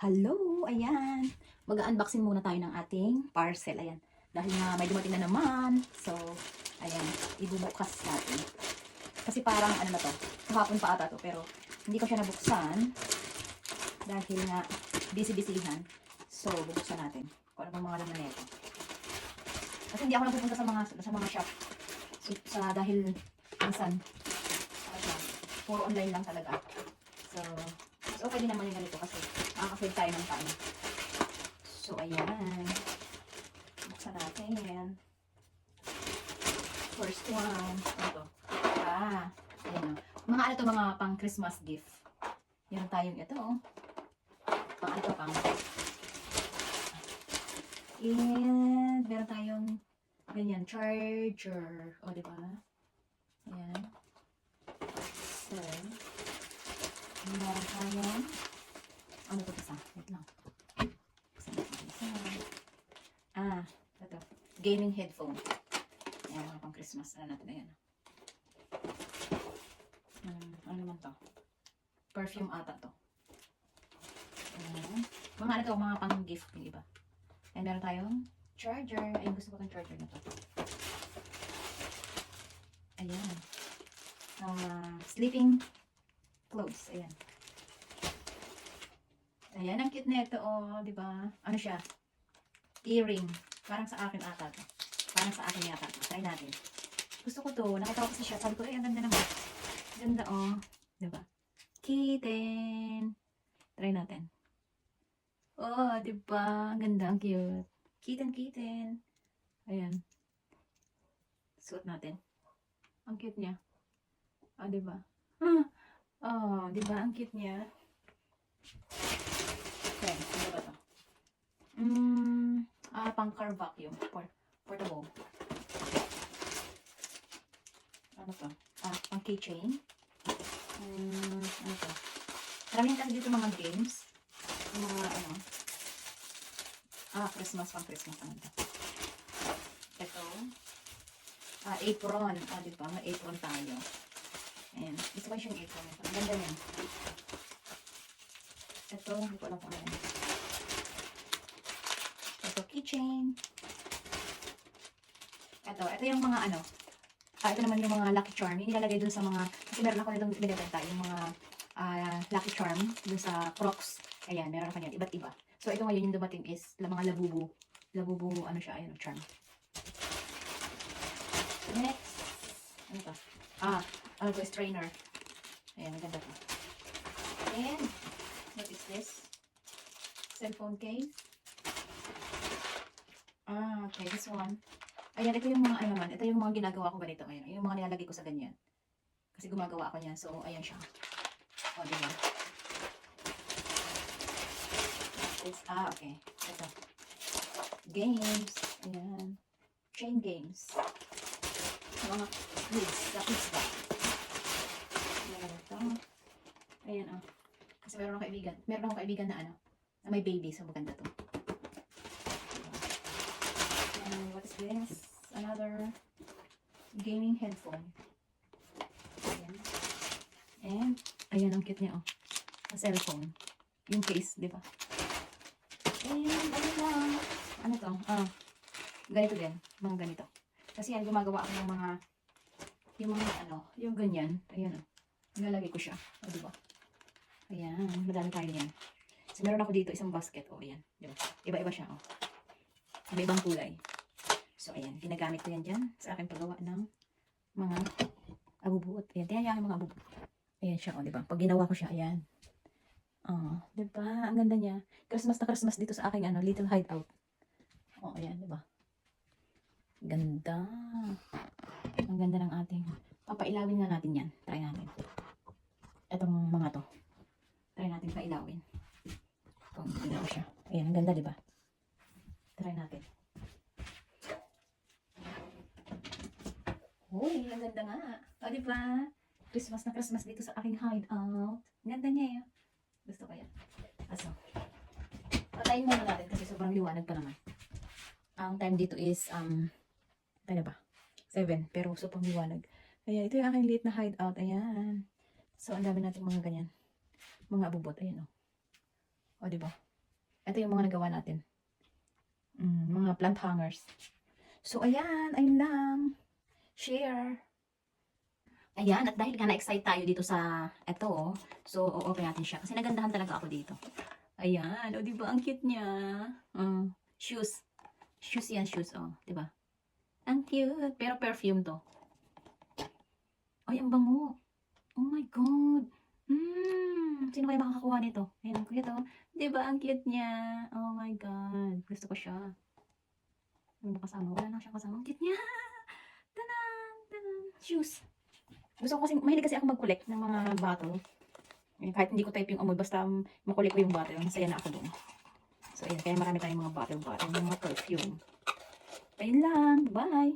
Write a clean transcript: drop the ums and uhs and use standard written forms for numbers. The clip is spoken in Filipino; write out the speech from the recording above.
Hello! Ayan. Mag-unboxing muna tayo ng ating parcel. Ayan. Dahil nga may dumating na naman. So, ayan. Ibubukas natin. Kasi parang ano na to. Kahapon pa ata to. Pero hindi ko siya nabuksan. Dahil nga busy-busyhan. So, bubuksan natin. Kung ano bang mga laman nito. Kasi hindi ako napupunta sa mga shop. So, dahil minsan puro online lang talaga. So okay din naman yung ganito kasi makaka-save tayo ng time. So, ayan. Buksan natin. First one. Ano to? Ayan o. Mga ano to, mga pang Christmas gift. Meron tayong ito o. Pang ano to, pang. And, meron tayong ganyan, charger. O, diba? Ayan. So, meron tayong ano to isa? Wait lang. Ito. Gaming headphone. Ayan, mga pang Christmas. Ano natin, ayan. Ano naman to? Perfume ata to. Ayan. Mga ano to, mga pang gift yung iba. Ayan, meron tayong charger. Ayun, gusto ko tong charger na to. Ayan. Sleeping clothes. Ayan. Ayan, ang cute na ito, oh, di ba? Ano siya? Earring. Parang sa akin ata to. Parang sa akin yata to. Try natin. Gusto ko to. Nakita ko kasi siya. Sabi ko, ay, ang ganda naman. Ganda, oh. Di ba? Kitten. Try natin. Oh, di ba? Ang ganda, ang cute. Kitten. Ayan. Suot natin. Ang cute niya. Oh, di ba? Oh, di ba? Ang cute niya. Okay, ano ba to? Pang car vacuum. Portable. Ano to? Pang keychain. Ano to? Maraming kasi dito mga games. Mga ano. Christmas. Pang Christmas. Ano to? Ito. Apron. Diba? May apron tayo. Ayan. Gusto ko yung apron. Ang ganda yan. Ito. Hindi ko alam kung ano yan. Ito, keychain. Ito yung mga ano. Ito naman yung mga lucky charm. Yung nilalagay dun sa mga, kasi meron ako nitong binibenta. Yung mga lucky charm dun sa Crocs. Ayan, meron ako yan. Iba't iba. So, ito ngayon yung dumating is mga labubu. Labubu, ano siya, ayan, charm. Next. Ano to? Ano to, strainer. Ayan, maganda to. And, what is this? Cellphone case. Okay, this one. Ayan, ito yung mga ano naman. Ito yung mga ginagawa ko ganito. Ayan, yung mga nilalagay ko sa ganyan. Kasi gumagawa ako niyan. So, ayan siya. O, diba? Okay. Ito. Games. Ayan. Chain games. Mga quiz. Sa quiz ba? Ayan ito. Ayan, oh. Kasi meron akong kaibigan na ano, na may baby. So, maganda to. What is this? Another gaming headphone. Ayan. And, ayan ang cute niya, oh. A cellphone. Yung case, di ba? And, ano lang. Ano to? Ganito din. Mga ganito. Kasi yan, gumagawa ako ng mga, yung mga ano, yung ganyan. Ayan, oh. Nilalagay ko siya. O, di ba? Ayan. Madami tayo yan. So, meron ako dito isang basket. O, ayan. Di ba? Iba-iba siya, oh. Iba-ibang kulay. So, ayan. Ginagamit ko yan dyan sa aking paggawa ng mga abubuot. Ayan. Tingnan yung mga abubuot. Ayan siya, o, diba? Pag ginawa ko siya, ayan. Diba? Ang ganda niya. Christmas na Christmas dito sa aking ano, little hideout. O, ayan, diba? Ganda. Ang ganda ng ating. Papailawin nga natin yan. Try natin. Itong mga to. Try natin pailawin. Kung ginawa siya. Ayan, ang ganda, diba? Try natin. Uy, ang ganda nga. O, diba? Christmas na Christmas dito sa aking hideout. Ganda niya yun. Gusto ko yan. So, patayin muna natin kasi sobrang liwanag pa naman. Ang time dito is, tayo ba? 7. Pero sobrang liwanag. Kaya ito yung aking liit na hideout. Ayan. So, ang dami natin mga ganyan. Mga abubot. Ayan, o. O, diba? Ito yung mga nagawa natin. Mga plant hangers. So, ayan. Ayun lang. Share. Ayan. At dahil nga na-excite tayo dito sa ito, oh, so, o-open natin siya. Kasi nagandahan talaga ako dito. Ayan. O, diba? Ang cute niya. Shoes. Shoes yan, shoes. O, diba? Ang cute. Pero perfume to. Ay, ang bango. Oh my God. Sino kaya makakakuha nito? Ayan, ang cute, oh. Diba? Ang cute niya. Oh my God. Gusto ko siya. Ano ba kasama? Wala na siyang kasama. Ang cute niya. Tanan! Tanan! Shoes. Gusto ko kasi, mahilig kasi ako mag-collect ng mga bottle. Eh, kahit hindi ko type yung amoy, basta makulik ko yung bottle. Masaya na ako doon. So, ayan. Kaya marami tayong mga bottle, mga perfume. Ayun lang. Bye!